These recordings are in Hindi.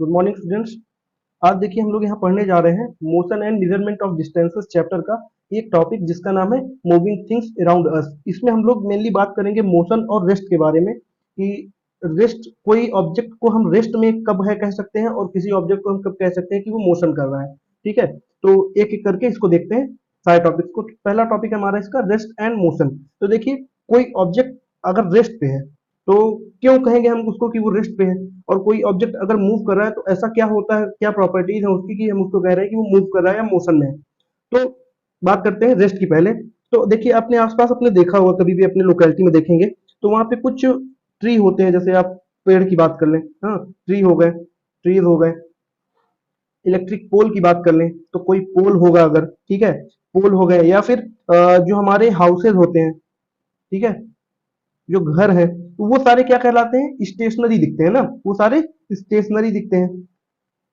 Good morning students. आज देखिए हम लोग यहाँ पढ़ने जा रहे हैं motion and measurement of distances chapter का एक टॉपिक जिसका नाम है मूविंग थिंग्स अराउंड अस। इसमें हम लोग मेनली बात करेंगे मोशन और रेस्ट के बारे में कि रेस्ट कोई ऑब्जेक्ट को हम रेस्ट में कब है कह सकते हैं और किसी ऑब्जेक्ट को हम कब कह सकते हैं कि वो मोशन कर रहा है। ठीक है, तो एक एक करके इसको देखते हैं सारे टॉपिक्स को। पहला टॉपिक हमारा इसका रेस्ट एंड मोशन। तो देखिए कोई ऑब्जेक्ट अगर रेस्ट पे है तो क्यों कहेंगे हम उसको कि वो रेस्ट पे है, और कोई ऑब्जेक्ट अगर मूव कर रहा है तो ऐसा क्या होता है, क्या प्रॉपर्टीज है उसकी कि हम उसको कह रहे हैं कि वो मूव कर रहा है या मोशन में है। तो बात करते हैं रेस्ट की पहले। तो देखिए अपने आसपास अपने देखा होगा, कभी भी अपने लोकेलिटी में देखेंगे तो वहां पे कुछ ट्री होते हैं। जैसे आप पेड़ की बात कर लें, हाँ, ट्रीज हो गए। इलेक्ट्रिक पोल की बात कर लें तो कोई पोल होगा अगर, ठीक है, पोल हो गए। या फिर जो हमारे हाउसेज होते हैं, ठीक है, जो घर है, तो वो सारे क्या कहलाते हैं, स्टेशनरी दिखते हैं ना, वो सारे स्टेशनरी दिखते हैं।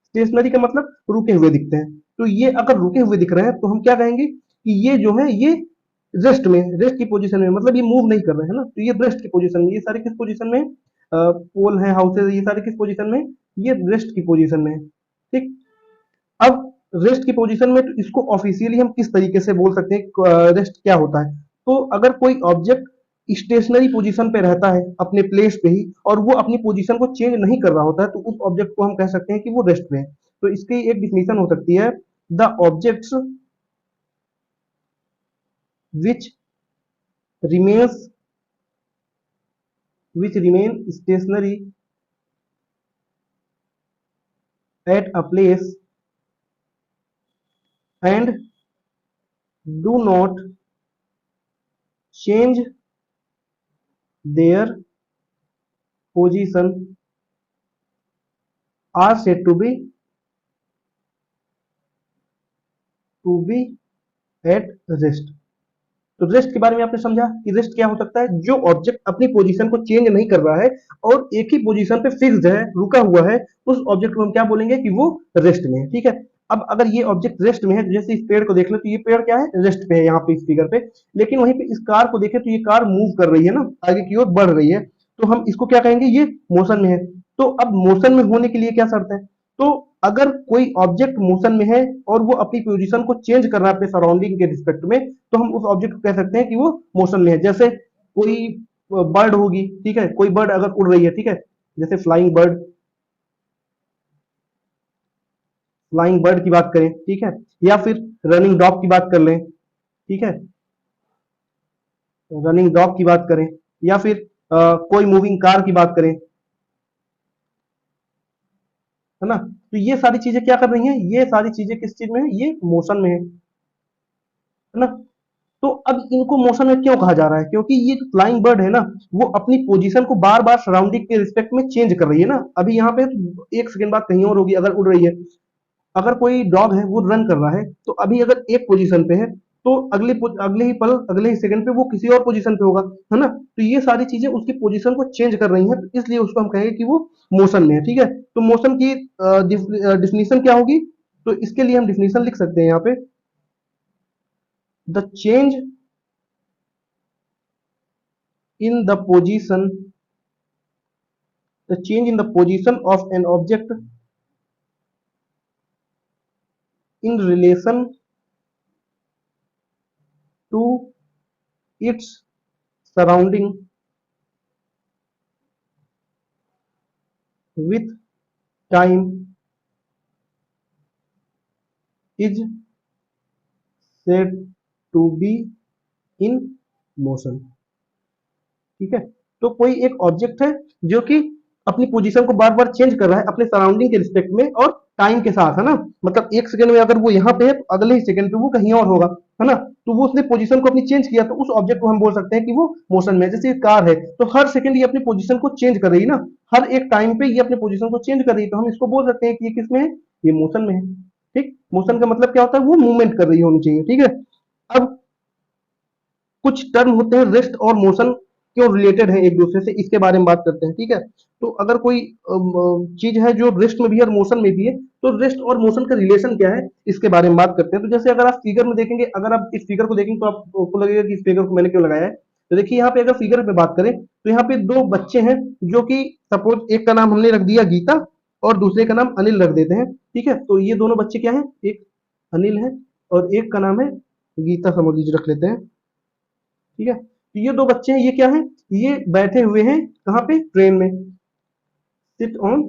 स्टेशनरी का मतलब रुके हुए दिखते हैं। तो ये अगर रुके हुए दिख रहे हैं तो हम क्या कहेंगे कि ये जो है ये रेस्ट की पोजीशन में, मतलब ये मूव नहीं कर रहे हैं ना, तो ये रेस्ट की पोजीशन में। ये सारे किस पोजीशन में, पोल है, हाउसेज, ये सारे किस पोजीशन में, ये रेस्ट की पोजीशन में है। ठीक। अब रेस्ट की पोजीशन में तो इसको ऑफिशियली हम किस तरीके से बोल सकते हैं रेस्ट क्या होता है। तो अगर कोई ऑब्जेक्ट स्टेशनरी पोजीशन पे रहता है अपने प्लेस पे ही, और वो अपनी पोजीशन को चेंज नहीं कर रहा होता है, तो उस ऑब्जेक्ट को हम कह सकते हैं कि वो रेस्ट में है। तो इसकी एक डिफिनीशन हो सकती है, the objects which remains remain stationary at a place and do not change their position are said to be at rest. तो रेस्ट के बारे में आपने समझा कि रेस्ट क्या हो सकता है, जो ऑब्जेक्ट अपनी पोजीशन को चेंज नहीं कर रहा है और एक ही पोजीशन पे फिक्स्ड है, रुका हुआ है, उस ऑब्जेक्ट को हम क्या बोलेंगे कि वो रेस्ट में है। ठीक है। अब अगर ये ऑब्जेक्ट रेस्ट में है, तो जैसे इस पेड़ को देख लो तो ये पेड़ क्या है, रेस्ट पे है यहाँ पे इस फिगर पे। लेकिन वहीं पे इस कार को देखें तो ये कार मूव कर रही है ना, आगे की ओर बढ़ रही है, तो हम इसको क्या कहेंगे, ये मोशन में है। तो अब मोशन में होने के लिए क्या शर्त है, तो अगर कोई ऑब्जेक्ट मोशन में है और वो अपनी पोजीशन को चेंज कर रहा है अपने सराउंडिंग के रिस्पेक्ट में, तो हम उस ऑब्जेक्ट को कह सकते हैं कि वो मोशन में है। जैसे कोई बर्ड होगी, ठीक है, कोई बर्ड अगर उड़ रही है, ठीक है, जैसे फ्लाइंग बर्ड की बात करें, ठीक है, या फिर रनिंग डॉग की बात कर लें, ठीक है, रनिंग डॉग की बात करें, या फिर कोई मूविंग कार की बात करें, है ना। तो ये सारी चीजें क्या कर रही हैं, ये सारी चीजें किस चीज में है, ये मोशन में है ना। तो अब इनको मोशन में क्यों कहा जा रहा है, क्योंकि ये जो फ्लाइंग बर्ड है ना, वो अपनी पोजीशन को बार बार सराउंडिंग के रिस्पेक्ट में चेंज कर रही है ना। अभी यहाँ पे एक सेकंड बाद कहीं और होगी अगर उड़ रही है। अगर कोई डॉग है वो रन कर रहा है, तो अभी अगर एक पोजीशन पे है, तो अगले ही पल, अगले ही सेकंड पे वो किसी और पोजीशन पे होगा, है ना। तो ये सारी चीजें उसकी पोजीशन को चेंज कर रही हैं, तो इसलिए उसको हम कहेंगे कि वो मोशन में है। ठीक है। तो मोशन की डिफिनीशन क्या होगी, तो इसके लिए हम डिफिनीशन लिख सकते हैं यहाँ पे, the change in the position the change in the position of an object in relation to its surrounding with time is said to be in motion। ठीक है। तो कोई एक ऑब्जेक्ट है जो कि अपनी पोजीशन को बार बार चेंज कर रहा है अपने सराउंडिंग के रिस्पेक्ट में और टाइम के साथ, है ना। मतलब एक सेकंड में अगर वो यहाँ पे है तो अगले ही सेकंड पे वो कहीं और होगा, है ना। तो वो उसने पोजीशन को अपनी चेंज किया, तो उस ऑब्जेक्ट को हम बोल सकते हैं कि वो मोशन में है। जैसे कार है तो हर सेकंड ये अपनी पोजीशन को चेंज कर रही है ना, हर एक टाइम पे ये अपनी पोजीशन को चेंज कर रही है, तो हम इसको बोल सकते हैं कि ये किसमें है, ये मोशन में है। ठीक। मोशन का मतलब क्या होता है, वो मूवमेंट कर रही होनी चाहिए। ठीक है। अब कुछ टर्म होते हैं रेस्ट और मोशन क्यों रिलेटेड है एक दूसरे से, इसके बारे में बात करते हैं। ठीक है। तो अगर कोई चीज है जो रेस्ट में भी है और मोशन में भी है, तो रेस्ट और मोशन का रिलेशन क्या है, इसके बारे में बात करते हैं। तो जैसे अगर आप फिगर में देखेंगे, अगर आप इस फिगर को देखेंगे तो आपको लगेगा कि इस फिगर को मैंने क्यों लगाया है। तो देखिए यहाँ पे अगर फिगर में बात करें तो यहाँ पे दो बच्चे हैं, जो कि सपोज एक का नाम हमने रख दिया गीता और दूसरे का नाम अनिल रख देते हैं। ठीक है, तो ये दोनों बच्चे क्या हैं, एक अनिल है और एक का नाम है गीता, समझ लीजिए, रख लेते हैं। ठीक है, तो ये दो बच्चे हैं, ये क्या है, ये बैठे हुए हैं कहाँ पे, ट्रेन में, सिट ऑन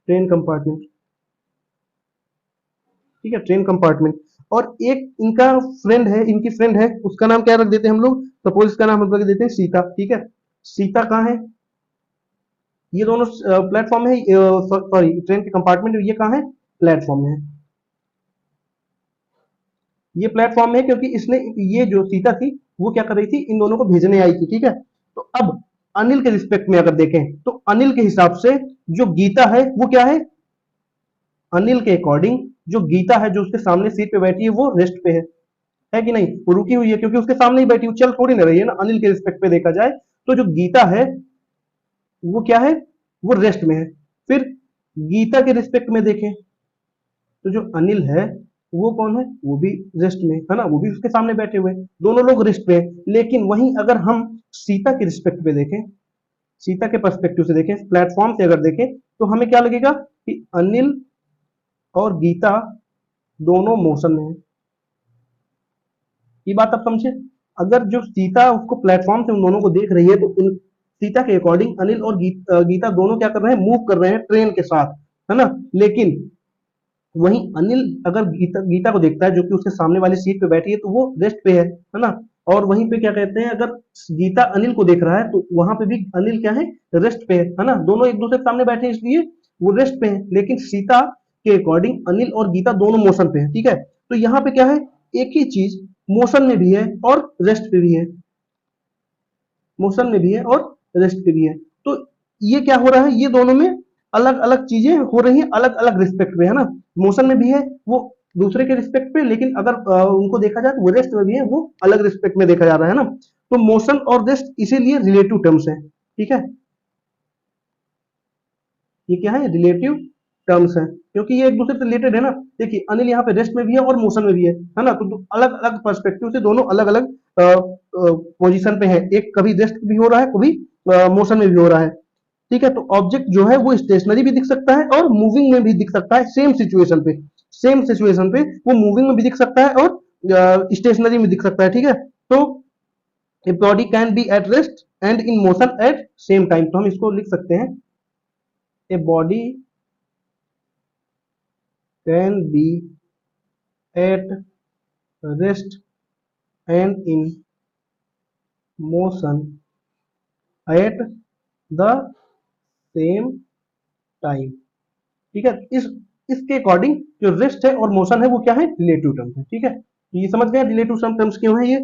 ट्रेन कंपार्टमेंट। ठीक है, ट्रेन कंपार्टमेंट। और एक इनका फ्रेंड है, इनकी फ्रेंड है, उसका नाम क्या रख देते हैं हम लोग, सपोज इसका नाम हम लोग रख देते हैं सीता। ठीक है, सीता कहाँ है, ये दोनों प्लेटफॉर्म है, सॉरी ट्रेन के कंपार्टमेंट, ये कहाँ है, प्लेटफॉर्म में है। ये प्लेटफॉर्म है क्योंकि इसने, ये जो सीता थी वो क्या कर रही थी, इन दोनों को भेजने आई थी। ठीक है, तो अब अनिल के रिस्पेक्ट में अगर देखें तो अनिल के हिसाब से जो गीता है वो क्या है, अनिल के अकॉर्डिंग जो गीता है, जो उसके सामने सीट पे बैठी है, वो रेस्ट पे है कि नहीं, वो रुकी हुई है क्योंकि उसके सामने ही बैठी हुई, चल थोड़ी ना रही है ना। अनिल के रिस्पेक्ट पे देखा जाए तो जो गीता है वो क्या है, वो रेस्ट में है। फिर गीता के रिस्पेक्ट में देखें तो जो अनिल है वो कौन है, वो भी रेस्ट में है ना, वो भी उसके सामने बैठे हुए हैं, दोनों लोग रेस्ट पे हैं। लेकिन वहीं अगर हम सीता के रिस्पेक्ट पे देखें, सीता के पर्सपेक्टिव से देखें, प्लेटफॉर्म से अगर देखें, तो हमें क्या लगेगा कि अनिल और गीता दोनों मोशन में है। ये बात आप समझे, अगर जो सीता उसको प्लेटफॉर्म से उन दोनों को देख रही है तो उन सीता के अकॉर्डिंग अनिल और गीता दोनों क्या कर रहे हैं, मूव कर रहे हैं ट्रेन के साथ, है ना। लेकिन वहीं अनिल अगर गीता को देखता है जो कि उसके सामने वाली सीट पे बैठी है, तो वो रेस्ट पे है ना। और वहीं पे क्या कहते हैं, अगर गीता अनिल को देख रहा है तो वहां पे भी अनिल क्या है, रेस्ट पे है ना। दोनों एक दूसरे के सामने बैठे हैं इसलिए वो रेस्ट पे है। लेकिन सीता के अकॉर्डिंग अनिल और गीता दोनों मोशन पे है। ठीक है, तो यहाँ पे क्या है, एक ही चीज मोशन में भी है और रेस्ट पे भी है, मोशन में भी है और रेस्ट पे भी है। तो ये क्या हो रहा है, ये दोनों में अलग अलग चीजें हो रही हैं, अलग अलग रिस्पेक्ट पे, है ना। मोशन में भी है वो दूसरे के रिस्पेक्ट पे, लेकिन अगर उनको देखा जाए तो वो रेस्ट में भी है, वो अलग रिस्पेक्ट में देखा जा रहा है ना। तो मोशन और रेस्ट इसीलिए रिलेटिव टर्म्स है। ठीक है, ये क्या है, रिलेटिव टर्म्स है, क्योंकि ये एक दूसरे से रिलेटेड है ना। देखिए अनिल यहाँ पे रेस्ट में भी है और मोशन में भी है ना। तो अलग अलग पर्सपेक्टिव से दोनों अलग अलग पोजीशन पे है, एक कभी रेस्ट भी हो रहा है, कभी मोशन में भी हो रहा है। ठीक है, तो ऑब्जेक्ट जो है वो स्टेशनरी भी दिख सकता है और मूविंग में भी दिख सकता है, सेम सिचुएशन पे, सेम सिचुएशन पे वो मूविंग में भी दिख सकता है और स्टेशनरी में दिख सकता है। ठीक है, तो a body can be at rest and in motion at same time, तो हम इसको लिख सकते हैं, a body can be at rest and in motion at the same time. ठीक है, इसके अकॉर्डिंग जो रेस्ट है और मोशन है वो क्या है, रिलेटिव टर्म्स है। ठीक है, तो ये समझ गए रिलेटिव टर्म्स क्यों है ये।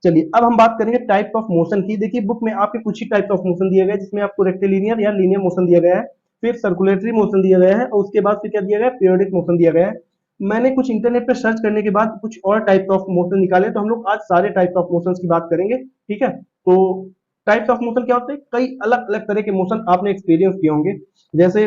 चलिए अब हम बात करेंगे टाइप ऑफ मोशन की। देखिए बुक में आपके कुछ ही टाइप ऑफ मोशन दिया गया है, जिसमें आपको रेक्टिलिनियर या लीनियर मोशन दिया गया है, फिर सर्कुलेटरी मोशन दिया गया है, और उसके बाद फिर क्या दिया गया है, पीरियोडिक मोशन दिया गया है। मैंने कुछ इंटरनेट पर सर्च करने के बाद कुछ और टाइप ऑफ मोशन निकाले, तो हम लोग आज सारे टाइप ऑफ मोशन की बात करेंगे। ठीक है, तो टाइप्स ऑफ मोशन क्या होते हैं, कई अलग अलग तरह के मोशन आपने एक्सपीरियंस किए होंगे। जैसे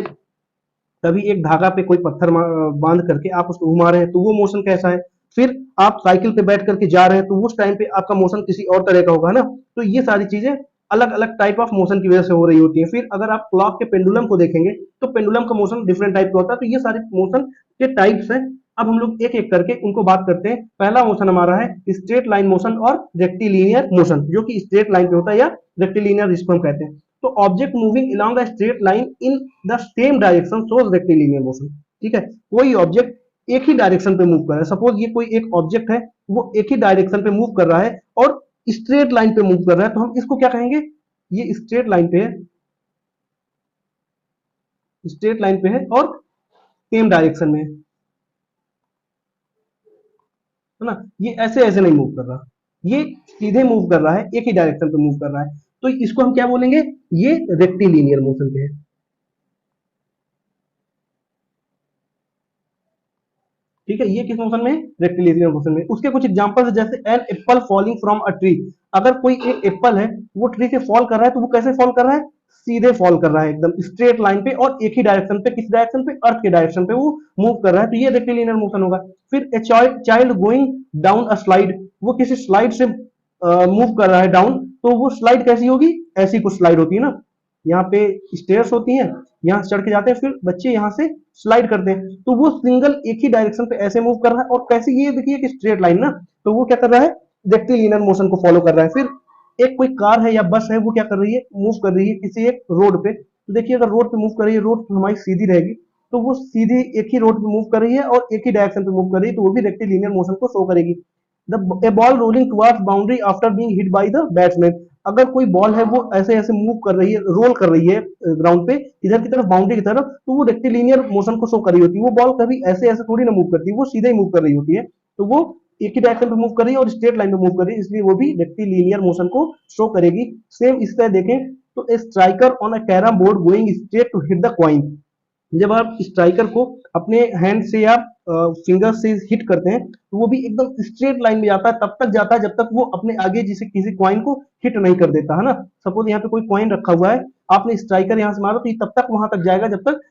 कभी एक धागा पे कोई पत्थर बांध करके आप उसको घुमा रहे हैं तो वो मोशन कैसा है, फिर आप साइकिल पे बैठ करके जा रहे हैं तो उस टाइम पे आपका मोशन किसी और तरह का होगा ना। तो ये सारी चीजें अलग अलग टाइप ऑफ मोशन की वजह से हो रही होती है। फिर अगर आप क्लॉक के पेंडुलम को देखेंगे तो पेंडुलम का मोशन डिफरेंट टाइप का होता है। तो ये सारे मोशन के टाइप्स हैं। अब हम लोग एक एक करके उनको बात करते हैं। पहला मोशन हमारा है स्ट्रेट लाइन मोशन और रेक्टिलिनियर मोशन, जो कि स्ट्रेट लाइन पे होता है या रेक्टिलिनियर जिसको हम कहते हैं। तो object moving along a straight line in the same direction shows rectilinear motion। ठीक है, कोई ऑब्जेक्ट एक ही डायरेक्शन पे मूव कर रहा है, सपोज ये कोई एक ऑब्जेक्ट है, वो एक ही डायरेक्शन पे मूव कर रहा है और स्ट्रेट लाइन पे मूव कर रहा है, तो हम इसको क्या कहेंगे, ये स्ट्रेट लाइन पे है, स्ट्रेट लाइन पे है और सेम डायरेक्शन में है ना। ये ऐसे ऐसे नहीं मूव कर रहा, ये सीधे मूव कर रहा है, एक ही डायरेक्शन पे मूव कर रहा है, तो इसको हम क्या बोलेंगे, ये रेक्टिलिनियर मोशन पे है। ठीक है, ये किस मोशन में, रेक्टिलिनियर मोशन में। उसके कुछ एग्जांपल्स जैसे an apple falling from a tree. अगर कोई एक एप्पल है वो ट्री से फॉल कर रहा है, तो वो कैसे फॉल कर रहा है, सीधे फॉल कर रहा है एकदम स्ट्रेट लाइन पे और एक ही डायरेक्शन पे, किस डायरेक्शन पे, अर्थ के डायरेक्शन पे वो मूव कर रहा है, तो ये रेक्टिलिनियर मोशन होगा। फिर a child going down a slide, वो किसी स्लाइड से मूव कर रहा है डाउन, तो वो स्लाइड कैसी होगी, ऐसी कुछ स्लाइड होती है ना, यहाँ पे स्टेयर्स होती हैं, यहाँ से चढ़ के जाते हैं, फिर बच्चे यहाँ से स्लाइड करते हैं, तो वो सिंगल एक ही डायरेक्शन पे ऐसे मूव कर रहा है, और कैसे, ये देखिए कि स्ट्रेट लाइन ना, तो वो क्या कर रहा है, रेक्टिलिनियर मोशन को फॉलो कर रहा है। फिर एक कोई कार है या बस है, वो क्या कर रही है, मूव कर रही है किसी एक रोड पे, तो देखिए अगर रोड पे मूव कर रही है, रोड हमारी सीधी रहेगी, तो वो सीधी एक ही रोड पे मूव कर रही है और एक ही डायरेक्शन पे मूव कर रही है, तो वो भी रेक्टिलिनियर मोशन को शो करेगी। A ball rolling towards boundary after being hit by the batsman, अगर कोई बॉल है वो ऐसे ऐसे मूव कर रही है, रोल कर रही है ग्राउंड पे इधर की तरफ, बाउंड्री की तरफ, तो वो रेक्टिलिनियर मोशन को शो कर रही होती है। वो बॉल कभी ऐसे ऐसे थोड़ी ना मूव करती है, वो सीधे ही मूव कर रही होती है, तो वो एक ही डायरेक्शन पे मूव कर रही है और स्ट्रेट लाइन पे मूव कर रही है, इसलिए वो भी रेक्टिलिनियर मोशन को शो करेगी। सेम इस तरह देखें तो a striker on a carrom board going straight to hit the coin, जब आप स्ट्राइकर को अपने हैंड से या फिंगर से हिट करते हैं, तो वो भी एकदम स्ट्रेट लाइन में जाता है, तब तक जाता है जब तक वो अपने आगे जिसे किसी कॉइन को हिट नहीं कर देता है ना। सपोज यहाँ पे कोई कॉइन रखा हुआ है, आपने स्ट्राइकर यहाँ से मारा, तो ये तब तक वहां तक जाएगा जब तक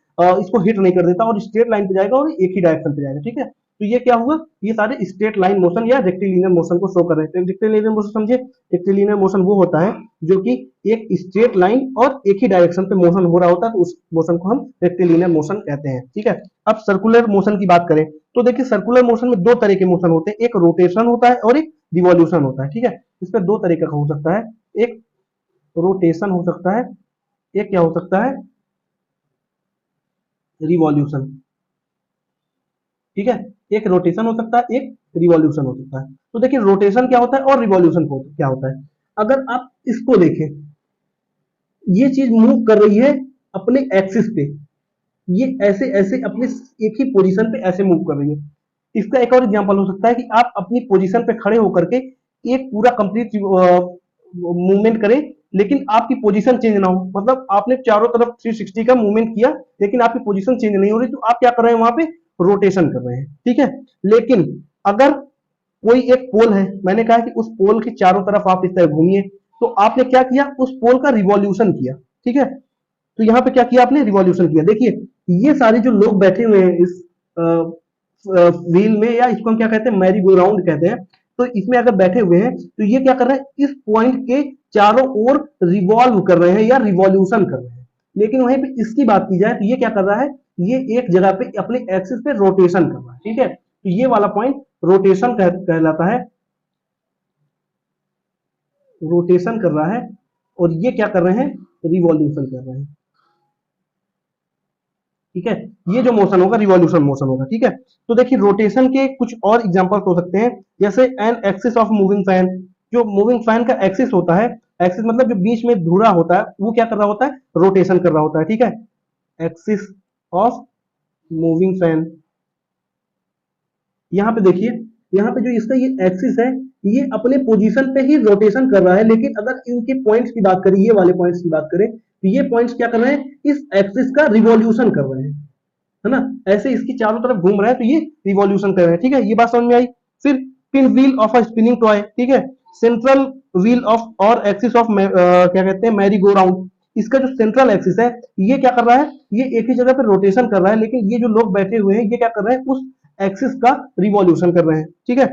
इसको हिट नहीं कर देता, और स्ट्रेट लाइन पे जाएगा और एक ही डायरेक्शन पे जाएगा, ठीक है। तो ये क्या हुआ, ये सारे स्ट्रेट लाइन मोशन या रेक्टिलिनियर मोशन को शो कर रहे हैं। तो रेक्टिलिनियर मोशन समझे, रेक्टिलिनियर मोशन वो होता है जो कि एक स्ट्रेट लाइन और एक ही डायरेक्शन पे मोशन हो रहा होता है, तो उस मोशन को हम रेक्टिलिनियर मोशन कहते हैं, ठीक है। अब सर्कुलर मोशन की बात करें, तो देखिए सर्कुलर मोशन में दो तरह के मोशन होते हैं, एक रोटेशन होता है और एक रिवॉल्यूशन होता है, ठीक है। इसमें दो तरीके का हो सकता है, एक रोटेशन हो सकता है, एक क्या हो सकता है, रिवॉल्यूशन, ठीक है। एक रोटेशन हो सकता है, एक रिवॉल्यूशन हो सकता है। तो देखिए रोटेशन क्या होता है और रिवॉल्यूशन क्या होता है। अगर आप इसको देखें, ये चीज मूव कर रही है अपने एक्सिस पे, ये ऐसे ऐसे अपने एक ही पोजीशन पे ऐसे मूव कर रही है। इसका एक और एग्जांपल हो सकता है कि आप अपनी पोजीशन पे खड़े होकर के एक पूरा कंप्लीट मूवमेंट करें, लेकिन आपकी पोजीशन चेंज ना हो, मतलब आपने चारों तरफ 360 का मूवमेंट किया, लेकिन आपकी पोजीशन चेंज नहीं हो रही, तो आप क्या कर रहे हैं, वहां पे रोटेशन कर रहे हैं, ठीक है। लेकिन अगर कोई एक पोल है, मैंने कहा कि उस पोल के चारों तरफ आप इस तरह घूमिए, तो आपने क्या किया, उस पोल का रिवॉल्यूशन किया, ठीक है। तो यहाँ पे क्या किया आपने, रिवॉल्यूशन किया। देखिए ये सारे जो लोग बैठे हुए हैं इस व्हील में, या इसको हम क्या कहते हैं, मैरी गो राउंड कहते हैं, तो इसमें अगर बैठे हुए हैं, तो ये क्या कर रहे हैं, इस पॉइंट के चारों ओर रिवॉल्व कर रहे हैं या रिवॉल्यूशन कर रहे हैं। लेकिन वहीं पे इसकी बात की जाए, तो ये क्या कर रहा है, ये एक जगह पे अपने एक्सिस पे रोटेशन कर रहा है, ठीक है। तो ये वाला पॉइंट रोटेशन कहलाता है, रोटेशन कर रहा है, और ये क्या कर रहे हैं, रिवॉल्यूशन कर रहे हैं, ठीक है। ये जो मोशन होगा रिवॉल्यूशन मोशन होगा, ठीक है। तो देखिए रोटेशन के कुछ और एग्जांपल हो सकते हैं, जैसे an axis of moving fan, जो मूविंग फैन का एक्सिस होता है, एक्सिस मतलब जो बीच में धुरा होता है, वो क्या कर रहा होता है, रोटेशन कर रहा होता है, ठीक है। एक्सिस ऑफ मूविंग फैन, यहाँ पे देखिए, यहाँ पे जो इसका ये एक्सिस है, ये अपने पोजीशन पे ही रोटेशन कर रहा है, लेकिन अगर इनके पॉइंट्स की बात करें, ये वाले पॉइंट्स की बात करें, तो ये पॉइंट्स क्या कर रहे हैं, इस एक्सिस का रिवॉल्यूशन कर रहे हैं, है ना, ऐसे इसकी चारों तरफ घूम रहा है, तो ये रिवॉल्यूशन कर रहे हैं, ठीक है। ये बात समझ में आई। फिर pin wheel of a spinning toy, ठीक है, सेंट्रल व्हील ऑफ और एक्सिस ऑफ क्या कहते हैं, मैरी गो राउंड, इसका जो सेंट्रल एक्सिस है, ये क्या कर रहा है, ये एक ही जगह पे रोटेशन कर रहा है, लेकिन ये जो लोग बैठे हुए हैं, ये क्या कर रहे हैं, उस एक्सिस का रिवॉल्यूशन कर रहे हैं, ठीक है।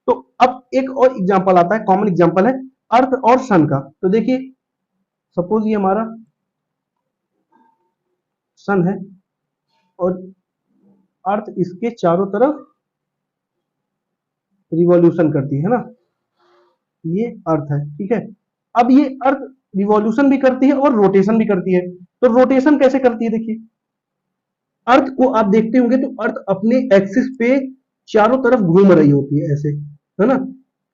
तो अब एक और एग्जांपल आता है, कॉमन एग्जांपल है अर्थ और सन का। तो देखिए सपोज ये हमारा सन है, और अर्थ इसके चारों तरफ रिवॉल्यूशन करती है ना, ये अर्थ है, ठीक है। अब ये अर्थ रिवॉल्यूशन भी करती है और रोटेशन भी करती है। तो रोटेशन कैसे करती है, देखिए अर्थ को आप देखते होंगे, तो अर्थ अपने एक्सिस पे चारों तरफ घूम रही होती है ऐसे, है ना,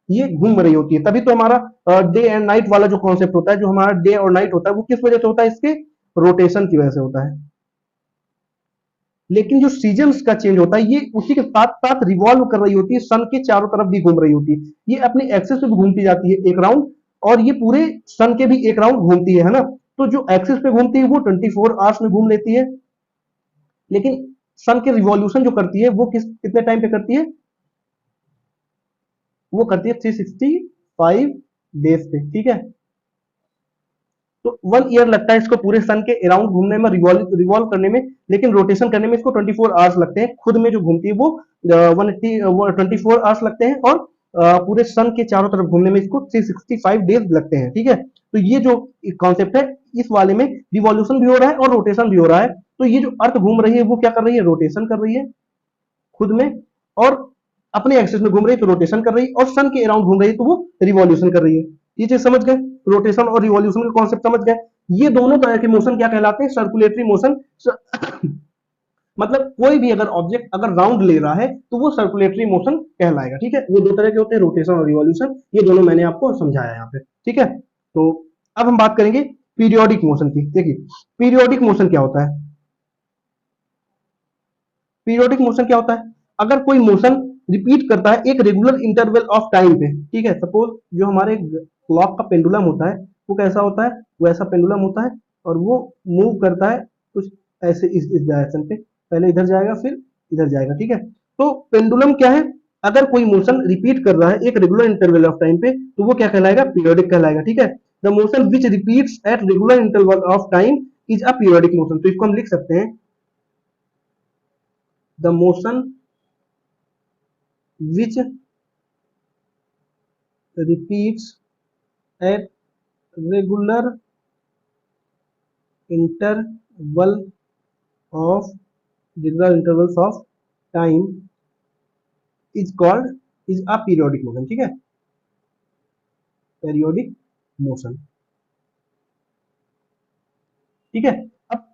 ये घूम रही होती है। तभी तो हमारा डे एंड नाइट वाला जो कॉन्सेप्ट होता है, जो हमारा डे और नाइट होता है, वो किस वजह से होता है, इसके रोटेशन की वजह से होता है। लेकिन जो सीजन्स का चेंज होता है, ये उसी के साथ साथ रिवॉल्व कर रही होती है, सन के चारों तरफ भी घूम रही होती है, ये अपने एक्सिस पे भी घूमती जाती है एक राउंड, और ये पूरे सन के भी एक राउंड घूमती है ना। तो जो एक्सिस पे घूमती है वो 24 आवर्स में घूम लेती है, लेकिन सन के रिवॉल्यूशन जो करती है, वो कितने टाइम पे करती है, वो करती है 365 डेज पे, ठीक है। तो 1 ईयर लगता है इसको पूरे सन के अराउंड घूमने में, रिवॉल्व करने में, लेकिन रोटेशन करने में इसको 24 आवर्स लगते हैं। खुद में जो घूमती है वो 24 आवर्स लगते हैं, और पूरे सन के चारों तरफ घूमने में इसको 365 डेज लगते हैं, ठीक है। तो ये जो कॉन्सेप्ट है, इस वाले में रिवॉल्यूशन भी हो रहा है और रोटेशन भी हो रहा है। तो ये जो अर्थ घूम रही है वो क्या कर रही है, रोटेशन कर रही है खुद में, और अपने एक्सिस में घूम रही है तो रोटेशन कर रही है, और सन के अराउंड घूम रही है तो वो रिवॉल्यूशन कर रही है। ये चीज समझ गए, रोटेशन और रिवॉल्यूशन का कॉन्सेप्ट समझ गए। ये दोनों तरह के मोशन क्या कहलाते हैं, सर्कुलेटरी मोशन। मतलब कोई भी अगर ऑब्जेक्ट अगर राउंड ले रहा है तो वो सर्कुलेटरी मोशन कहलाएगा। ठीक है, वो दो तरह के होते हैं, रोटेशन और रिवॉल्यूशन। ये दोनों मैंने आपको समझाया यहाँ पे। ठीक है, तो अब हम बात करेंगे पीरियोडिक मोशन की। देखिए पीरियोडिक मोशन क्या होता है, पीरियोडिक मोशन क्या होता है, अगर कोई मोशन रिपीट करता है एक रेगुलर इंटरवल ऑफ टाइम पे। ठीक है, सपोज जो हमारे क्लॉक का पेंडुलम होता है वो कैसा होता है, वो ऐसा पेंडुलम होता है, और वो मूव करता है कुछ ऐसे इस डायरेक्शन पे, पहले इधर जाएगा फिर इधर जाएगा। ठीक है, तो पेंडुलम क्या है, अगर कोई मोशन रिपीट कर रहा है एक रेगुलर इंटरवल ऑफ टाइम पे तो वो क्या कहलाएगा, पीरियोडिक कहलाएगा। ठीक है, the motion which repeats at regular interval of time is a periodic motion. तो इसको हम लिख सकते हैं, the motion which repeats at regular interval of regular intervals of time is called is a periodic motion। ठीक है, periodic motion। ठीक है, अब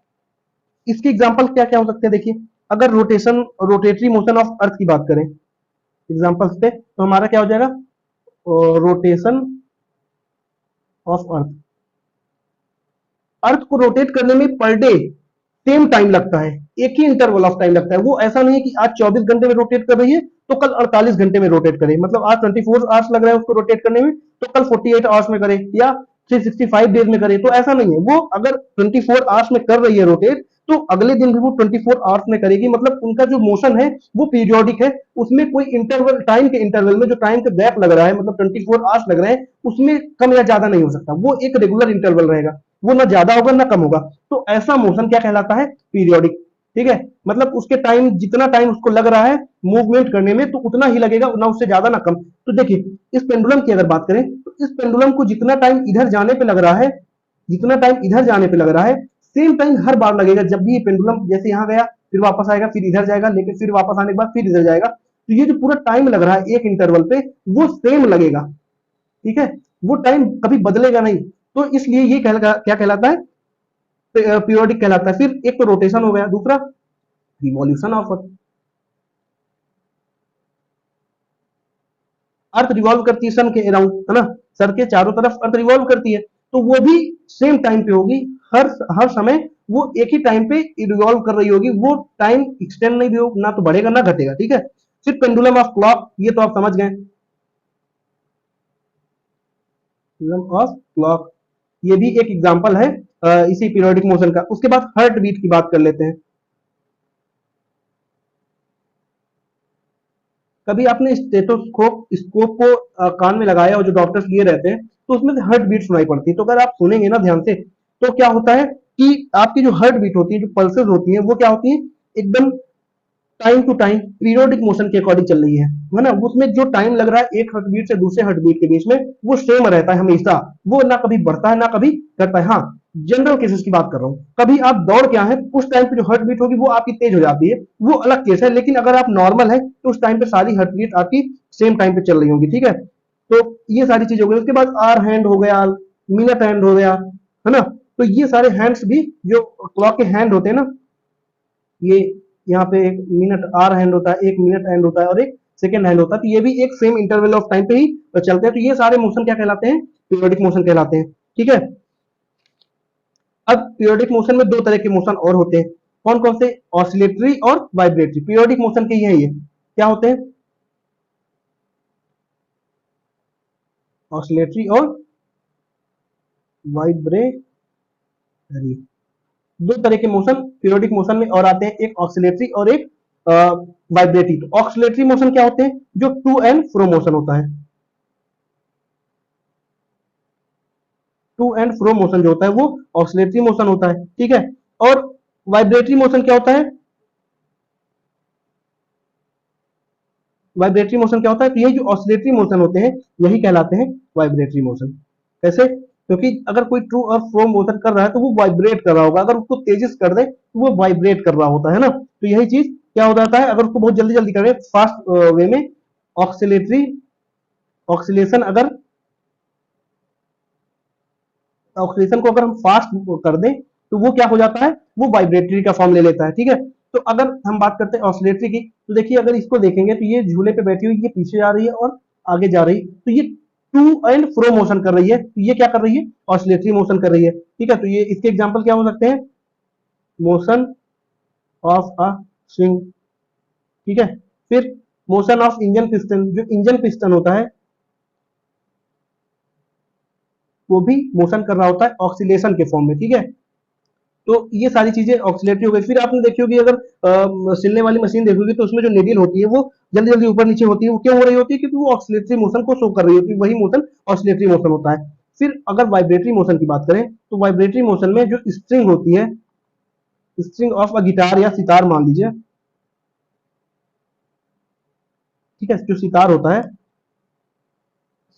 इसके एग्जांपल क्या क्या हो सकते हैं, देखिए अगर rotation rotatory motion of earth की बात करें एग्जांपल्स पे, तो हमारा क्या हो जाएगा, रोटेशन ऑफ अर्थ। अर्थ को रोटेट करने में पर डे सेम टाइम लगता है, एक ही इंटरवल ऑफ टाइम लगता है। वो ऐसा नहीं है कि आज 24 घंटे में रोटेट कर रही है तो कल 48 घंटे में रोटेट करे, मतलब आज 24 आवर्स लग रहा है उसको रोटेट करने में तो कल 48 आवर्स में करे, या 365 डेज में करे। तो ऐसा नहीं है, वो अगर 24 आवर्स में कर रही है रोटेट तो अगले दिन भी वो 24 आवर्स में करेगी। मतलब उनका जो मोशन है वो पीरियोडिक है, उसमें कोई इंटरवल टाइम के इंटरवल में जो टाइम का गैप लग रहा है, मतलब 24 आवर्स लग रहे हैं, उसमें कम या ज्यादा नहीं हो सकता, वो एक रेगुलर इंटरवल रहेगा, वो ना ज्यादा होगा ना कम होगा। तो ऐसा मोशन क्या कहलाता है, पीरियोडिक। ठीक है, मतलब उसके टाइम जितना टाइम उसको लग रहा है मूवमेंट करने में तो उतना ही लगेगा, ना उससे ज्यादा ना कम। तो देखिए इस पेंडुलम की अगर बात करें तो इस पेंडुलम को जितना टाइम इधर जाने पे लग रहा है, जितना टाइम इधर जाने पे लग रहा है सेम टाइम हर बार लगेगा। जब भी ये पेंडुलम जैसे यहाँ गया फिर वापस आएगा, फिर इधर जाएगा, लेकिन फिर वापस आने के बाद फिर इधर जाएगा, तो ये जो पूरा टाइम लग रहा है एक इंटरवल पे वो सेम लगेगा। ठीक है, वो टाइम कभी बदलेगा नहीं। तो इसलिए ये क्या कहलाता है, पीरियोडिक कहलाता है। फिर एक तो रोटेशन हो गया, दूसरा revolution of earth. Earth revolve करती है सन के अराउंड, है ना, सर के चारों तरफ अर्थ रिवॉल्व करती है, तो वो भी सेम टाइम पे होगी, हर हर समय वो एक ही टाइम पे रिवॉल्व कर रही होगी, वो टाइम एक्सटेंड नहीं भी हो, ना तो बढ़ेगा ना घटेगा। ठीक है, फिर पेंडुलम ऑफ क्लॉक, ये तो आप समझ गए, पेंडुलम ऑफ क्लॉक ये भी एक एग्जांपल है इसी पीरियोडिक मोशन का। उसके बाद हार्ट बीट की बात कर लेते हैं। कभी आपने स्टेथोस्कोप स्कोप को कान में लगाया और जो डॉक्टर्स लिए रहते हैं तो उसमें से हार्ट बीट सुनाई पड़ती है। तो अगर आप सुनेंगे ना ध्यान से तो क्या होता है कि आपकी जो हार्ट बीट होती है, जो पल्सेस होती हैं, वो क्या होती है, एकदम time to time periodic motion के अकॉर्डिंग चल रही है ना। उसमें जो टाइम लग रहा है एक हार्ट बीट से दूसरे हार्ट बीट के बीच में वो सेम रहता है हमेशा, वो ना कभी बढ़ता है ना कभी घटता है। हाँ, जनरल केसेस की बात कर रहा हूँ, कभी आप दौड़ के आए उस टाइम पे जो हार्ट बीट होगी वो आपकी तेज हो जाती है, वो अलग केस है। लेकिन अगर आप नॉर्मल है तो उस टाइम पे सारी हार्ट बीट आपकी सेम टाइम पे चल रही होगी। ठीक है, तो ये सारी चीजें हो गई। उसके बाद आर हैंड हो गया, मिनट हैंड हो गया, है ना। तो ये सारे हैंड्स भी जो क्लॉक के हैंड होते हैं ना, ये यहाँ पे एक मिनट आर हैंड होता है, एक मिनट हैंड होता है और एक सेकेंड हैंड होता है, तो ये भी एक सेम इंटरवल ऑफ टाइम पे ही चलते हैं। तो ये सारे मोशन क्या कहलाते हैं, पीरियोडिक मोशन कहलाते हैं। ठीक है, अब पीरियोडिक मोशन में दो तरह के मोशन और होते हैं, कौन कौन से, ऑसिलेटरी और वाइब्रेटरी। पीरियोडिक मोशन के ये क्या होते हैं, ऑसिलेटरी और वाइब्रेटरी। दो तरह के मोशन पीरियोडिक मोशन में और आते हैं, एक ऑक्सिलेटरी और एक वाइब्रेटरी। तो ऑक्सिलेटरी मोशन क्या होते हैं, जो टू एंड फ्रो मोशन होता है, टू एंड फ्रो मोशन जो होता है वो ऑक्सिलेटरी मोशन होता है। ठीक है, और वाइब्रेटरी मोशन क्या होता है, वाइब्रेटरी मोशन क्या होता है, तो ये जो ऑसिलेटरी मोशन होते हैं यही कहलाते हैं वाइब्रेटरी मोशन। कैसे, क्योंकि अगर कोई ट्रू और फ्रो मोशन कर रहा है तो वो वाइब्रेट कर रहा होगा, अगर उसको तेजी से कर दे तो वो वाइब्रेट कर रहा होता है ना। तो यही चीज क्या हो जाता है, अगर उसको बहुत जल्दी जल्दी करें फास्ट वे में, ऑक्सीलेटरी ऑक्सीलेशन अगर ऑक्सीलेशन को अगर हम फास्ट कर दें तो वो क्या हो जाता है, वो वाइब्रेटरी का फॉर्म ले लेता है, ठीक है। तो अगर हम बात करते हैं ऑक्सीलेटरी की, तो देखिए अगर इसको देखेंगे तो ये झूले पे बैठी हुई, ये पीछे जा रही है और आगे जा रही है, तो ये टू एंड फ्रो मोशन कर रही है, तो ये क्या कर रही है, ऑक्सीलेटरी मोशन कर रही है, ठीक है। तो ये इसके एग्जाम्पल क्या हो सकते हैं, मोशन ऑफ अ स्विंग, ठीक है। फिर मोशन ऑफ इंजन पिस्टन, जो इंजन पिस्टन होता है वो भी मोशन कर रहा होता है ऑक्सीलेशन के फॉर्म में, ठीक है। तो ये सारी चीजें ऑक्सीलेटरी हो गई। फिर आपने देखी होगी अगर सिलने वाली मशीन देखोगे तो उसमें जो नेडल होती है वो जल्दी जल्दी ऊपर नीचे होती है, वो क्यों हो रही होती है, क्योंकि वो ऑक्सीलेटरी मोशन को शो कर रही होती है, वही मोशन ऑक्सीलेटरी मोशन होता है। फिर अगर वाइब्रेटरी मोशन की बात करें तो वाइब्रेटरी मोशन में जो स्ट्रिंग होती है, स्ट्रिंग ऑफ अ गिटार या सितार मान लीजिए, ठीक है, जो सितार होता है,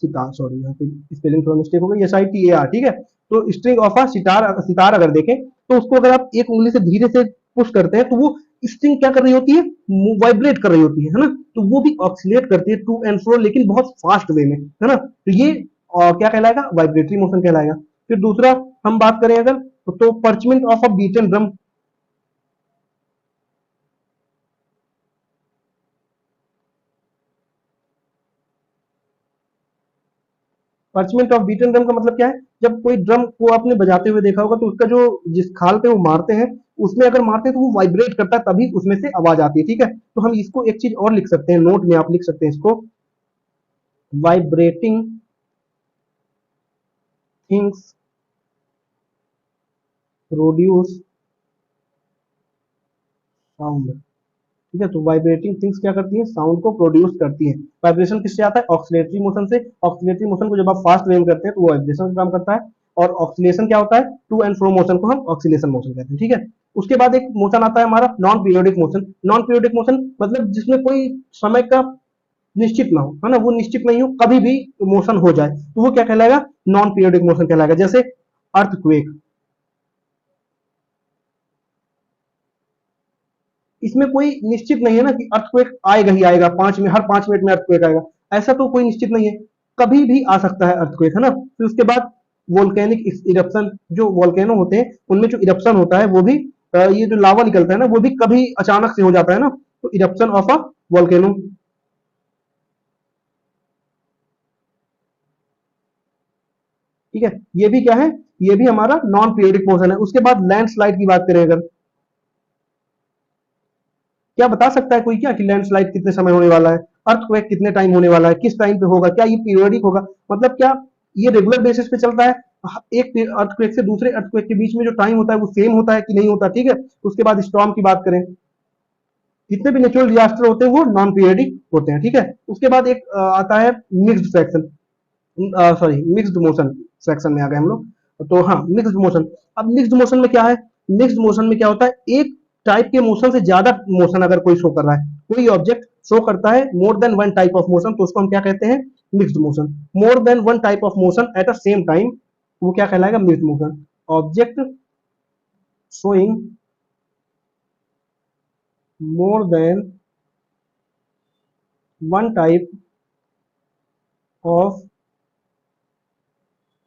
सितार, सॉरी यहाँ पे स्पेलिंग थोड़ा मिस्टेक हो गई, SITAR, ठीक है। तो string of a sitar, sitar अगर देखें तो उसको अगर आप एक उंगली से धीरे से पुश करते हैं तो वो स्ट्रिंग क्या कर रही होती है, वाइब्रेट कर रही होती है ना। तो वो भी ऑक्सीलेट करती है टू एंड फ्रो, लेकिन बहुत फास्ट वे में, है ना। तो ये क्या कहलाएगा, वाइब्रेटरी मोशन कहलाएगा। फिर दूसरा हम बात करें अगर, तो parchment of a beaten drum, parchment of beaten drum का मतलब क्या है, जब कोई ड्रम को आपने बजाते हुए देखा होगा तो उसका जो जिस खाल पे वो मारते हैं, उसमें अगर मारते हैं तो वो वाइब्रेट करता है, तभी उसमें से आवाज आती है, ठीक है। तो हम इसको एक चीज और लिख सकते हैं, नोट में आप लिख सकते हैं इसको, वाइब्रेटिंग थिंग्स प्रोड्यूस साउंड, ठीक है। तो वाइब्रेटिंग थिंग्स क्या करती हैं, साउंड को प्रोड्यूस करती हैं। वाइब्रेशन किससे आता है, ऑक्सीलेटरी मोशन से। ऑक्सीलेटरी मोशन को जब आप फास्ट वे में करते हैं तो वो वाइब्रेशन का काम करता है, और ऑक्सीलेशन क्या होता है, टू एंड फ्रो मोशन को हम ऑक्सीलेशन मोशन कहते हैं, ठीक है। उसके बाद एक मोशन आता है हमारा non periodic motion. Non periodic motion मतलब जिसमें कोई समय का निश्चित ना हो, है ना, वो निश्चित नहीं हो, कभी भी मोशन हो जाए, तो वो क्या कहलाएगा, नॉन पीरियोडिक मोशन कहलाएगा। जैसे अर्थक्वेक, इसमें कोई निश्चित नहीं है ना कि अर्थक्वेक आएगा ही आएगा, हर 5 मिनट में अर्थक्वेक आएगा, ऐसा तो कोई निश्चित नहीं है, कभी भी आ सकता है अर्थक्वेक, है ना। फिर उसके बाद वोल्केनिक इरप्शन, जो वोल्केनो होते हैं उनमें जो इरप्शन होता है वो भी ये जो लावा निकलता है ना वो भी कभी अचानक से हो जाता है ना, तो इरप्शन ऑफ अ वोल्केनो, ठीक है। ये भी क्या है, ये भी हमारा नॉन पीरियडिक मोशन है। उसके बाद लैंडस्लाइड की बात करें अगर, क्या बता सकता है कोई क्या कि लैंडस्लाइड कितने समय होने वाला है, अर्थक्वेक कितने टाइम होने वाला है, किस टाइम पे होगा, क्या ये पीरियोडिक होगा, मतलब क्या ये रेगुलर बेसिस पे चलता है, एक अर्थक्वेक से दूसरे अर्थक्वेक के बीच में जो टाइम होता है वो सेम होता है कि नहीं होता, ठीक है। उसके बाद स्टॉर्म की बात करें, जितने भी नेचुरल डिजास्टर होते हैं वो नॉन पीरियडिक होते हैं, ठीक है। उसके बाद एक आता है mixed fraction, sorry mixed motion section में आ गए हम लोग, तो हाँ मिक्स्ड मोशन। अब मिक्स्ड मोशन में क्या है, मिक्स्ड मोशन में क्या होता है, एक टाइप के मोशन से ज्यादा मोशन अगर कोई शो कर रहा है, कोई ऑब्जेक्ट शो करता है more than one type of motion, तो उसको हम क्या कहते हैं, mixed motion. More than one type of motion at a same time, वो क्या कहलाएगा, mixed motion. Object showing more than one type of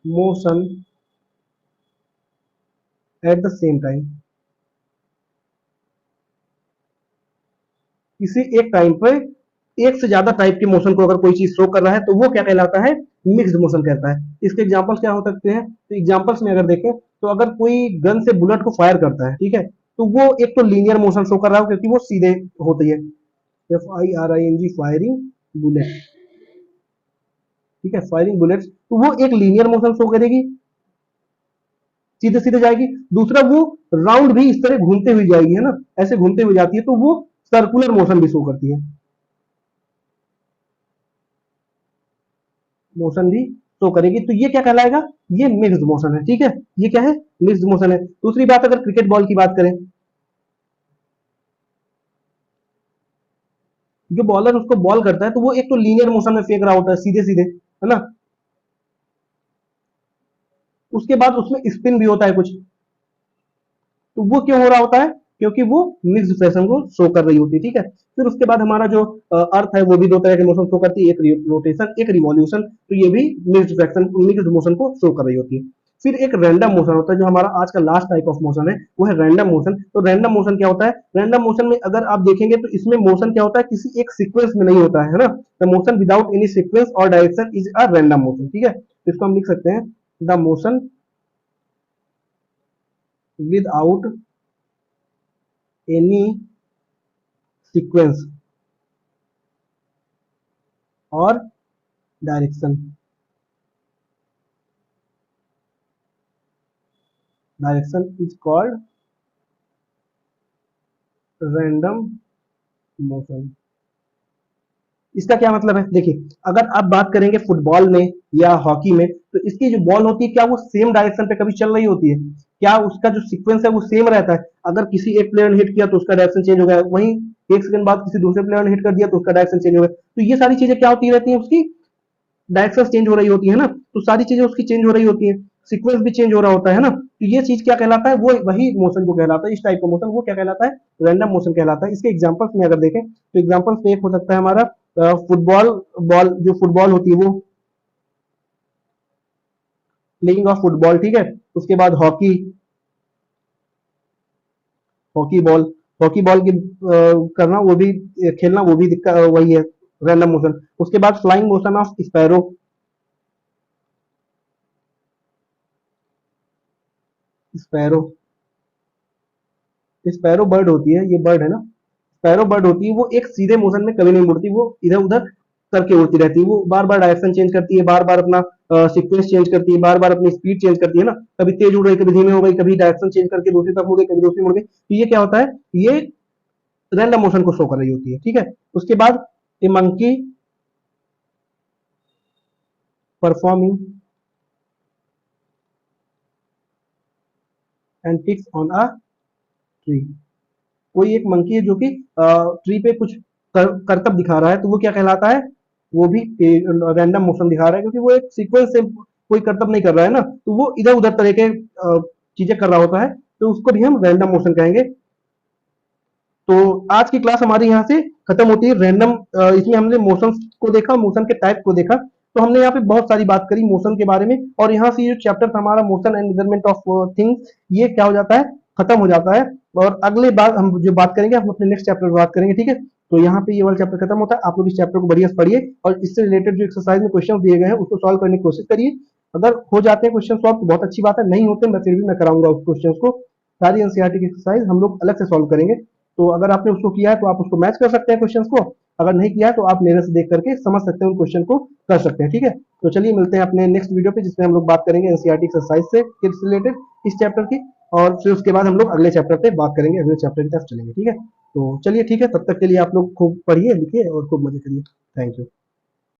motion at the same time, किसी एक टाइम पे एक से ज्यादा टाइप के मोशन को अगर कोई चीज शो कर रहा है तो वो क्या कहलाता है, मिक्स्ड मोशन कहता है। इसके एग्जांपल्स क्या हो सकते हैं, तो एग्जांपल्स में अगर देखें तो अगर कोई गन से बुलेट को फायर करता है, ठीक है, तो वो एक तो लीनियर मोशन शो कर रहा है क्योंकि वो सीधे होती है, FIRING फायरिंग बुलेट, ठीक है, फायरिंग बुलेट्स, तो वो एक लीनियर मोशन शो करेगी, सीधे सीधे जाएगी। दूसरा वो राउंड भी इस तरह घूमते हुए जाएगी, है ना, ऐसे घूमते हुए जाती है, तो वो सर्कुलर मोशन भी शो करती है, मोशन भी शो करेगी, तो ये क्या कहलाएगा, ये मिक्स्ड मोशन है, ठीक है। ये क्या है, मिक्स्ड मोशन है। दूसरी बात अगर क्रिकेट बॉल की बात करें, जो बॉलर उसको बॉल करता है तो वो एक तो लीनियर मोशन में फेंक रहा होता है सीधे सीधे, है ना, उसके बाद उसमें स्पिन भी होता है कुछ, तो वो क्यों हो रहा होता है, क्योंकि वो मिक्स्ड फ्रैक्शन को शो कर रही होती है, ठीक है। फिर उसके बाद हमारा जो अर्थ है वो भी दो तरह के मोशन शो करती है, एक रोटेशन एक रिवॉल्यूशन, तो ये भी मिक्स्ड फ्रैक्शन मिक्स्ड मोशन को शो कर रही होती है। फिर एक रैंडम मोशन होता है, जो हमारा आज का लास्ट टाइप ऑफ मोशन है वो है रैंडम मोशन। तो रैंडम मोशन क्या होता है, रैंडम मोशन में अगर आप देखेंगे तो इसमें मोशन क्या होता है, किसी एक सीक्वेंस में नहीं होता है ना। The motion without any sequence और direction is a random motion, ठीक है। तो इसको हम लिख सकते हैं the motion without any sequence और direction, direction is called random motion. इसका क्या मतलब है, देखिए अगर आप बात करेंगे फुटबॉल में या हॉकी में, तो इसकी जो बॉल होती है क्या वो सेम डायरेक्शन पे कभी चल रही होती है, क्या उसका जो सीक्वेंस है वो सेम रहता है। अगर किसी एक प्लेयर ने हिट किया तो उसका डायरेक्शन चेंज हो गया, वहीं एक सेकंड बाद किसी दूसरे प्लेयर ने हिट कर दिया तो उसका डायरेक्शन चेंज हो गया। तो ये सारी चीजें क्या होती रहती है, उसकी डायरेक्शन चेंज हो रही होती है ना, तो सारी चीजें उसकी चेंज हो रही होती है, सीक्वेंस भी चेंज हो रहा होता है ना। तो ये चीज क्या कहलाता है, वो वही मोशन जो कहलाता है, इस टाइप का मोशन वो क्या कहलाता है, रैंडम मोशन कहलाता है। इसके एग्जांपल्स में अगर देखें तो एग्जांपल्स में एक हो सकता है हमारा फुटबॉल, बॉल जो फुटबॉल होती है वो प्लेइंग ऑफ फुटबॉल, ठीक है। उसके बाद hockey, hockey ball, hockey ball की करना वो भी खेलना वो भी दिक्कत वही है, रैंडम मोशन। उसके बाद flying motion of sparrow, sparrow, sparrow bird होती है, ये बर्ड है ना, स्पैरो बर्ड होती है, वो एक सीधे मोशन में कभी नहीं मुड़ती, वो इधर उधर करके उड़ती रहती है, वो बार बार डायरेक्शन चेंज करती है, बार बार अपना सीक्वेंस चेंज करती है, बार बार अपनी स्पीड चेंज करती है ना, कभी तेज उड़ रही कभी धीमे हो गई, कभी डायरेक्शन चेंज करके दूसरी तरफ मुड़ गई कभी दूसरी मुड़ गई, तो ये क्या होता है, ये रैंडम मोशन को शो कर रही होती है, ठीक है। उसके बाद a monkey performing antics on a tree, कोई एक मंकी है जो कि ट्री पे कुछ करतब दिखा रहा है, तो वो क्या कहलाता है, वो भी रैंडम मोशन दिखा रहा है, क्योंकि वो एक सीक्वेंस से कोई करतब नहीं कर रहा है ना, तो वो इधर उधर तरह के चीजें कर रहा होता है, तो उसको भी हम रैंडम मोशन कहेंगे। तो आज की क्लास हमारी यहाँ से खत्म होती है, रैंडम इसमें हमने मोशन को देखा, मोशन के टाइप को देखा, तो हमने यहाँ पे बहुत सारी बात करी मोशन के बारे में, और यहाँ से ये चैप्टर था हमारा motion and measurement of things, ये क्या हो जाता है, खत्म हो जाता है। और अगले बार हम जो बात करेंगे हम अपने नेक्स्ट चैप्टर में बात करेंगे, ठीक है। तो यहाँ पे ये वाला चैप्टर खत्म होता है, आप लोग इस चैप्टर को बढ़िया से पढ़िए और इससे रिलेटेड जो एक्सरसाइज में क्वेश्चन दिए गए हैं उसको सॉल्व करने की कोशिश करिए। अगर हो जाते हैं क्वेश्चन सॉल्व तो बहुत अच्छी बात है, नहीं होते मैं फिर भी मैं कराऊंगा उस क्वेश्चन को, सारी एनसीईआरटी की एक्सरसाइज हम लोग अलग से सॉल्व करेंगे। तो अगर आपने उसको किया है तो आप उसको मैच कर सकते हैं क्वेश्चंस को, अगर नहीं किया है तो आप मेरे से देख करके समझ सकते हैं उन क्वेश्चन को, कर सकते हैं, ठीक है। तो चलिए मिलते हैं अपने नेक्स्ट वीडियो पे, जिसमें हम लोग बात करेंगे एनसीईआरटी एक्सरसाइज से रिलेटेड इस चैप्टर की, और फिर उसके बाद हम लोग अगले चैप्टर पे बात करेंगे, अगले चैप्टर की तरफ चलेंगे, ठीक है। तो चलिए ठीक है, तब तक के लिए आप लोग खूब पढ़िए लिखिए और खूब मजे करिए। Thank you.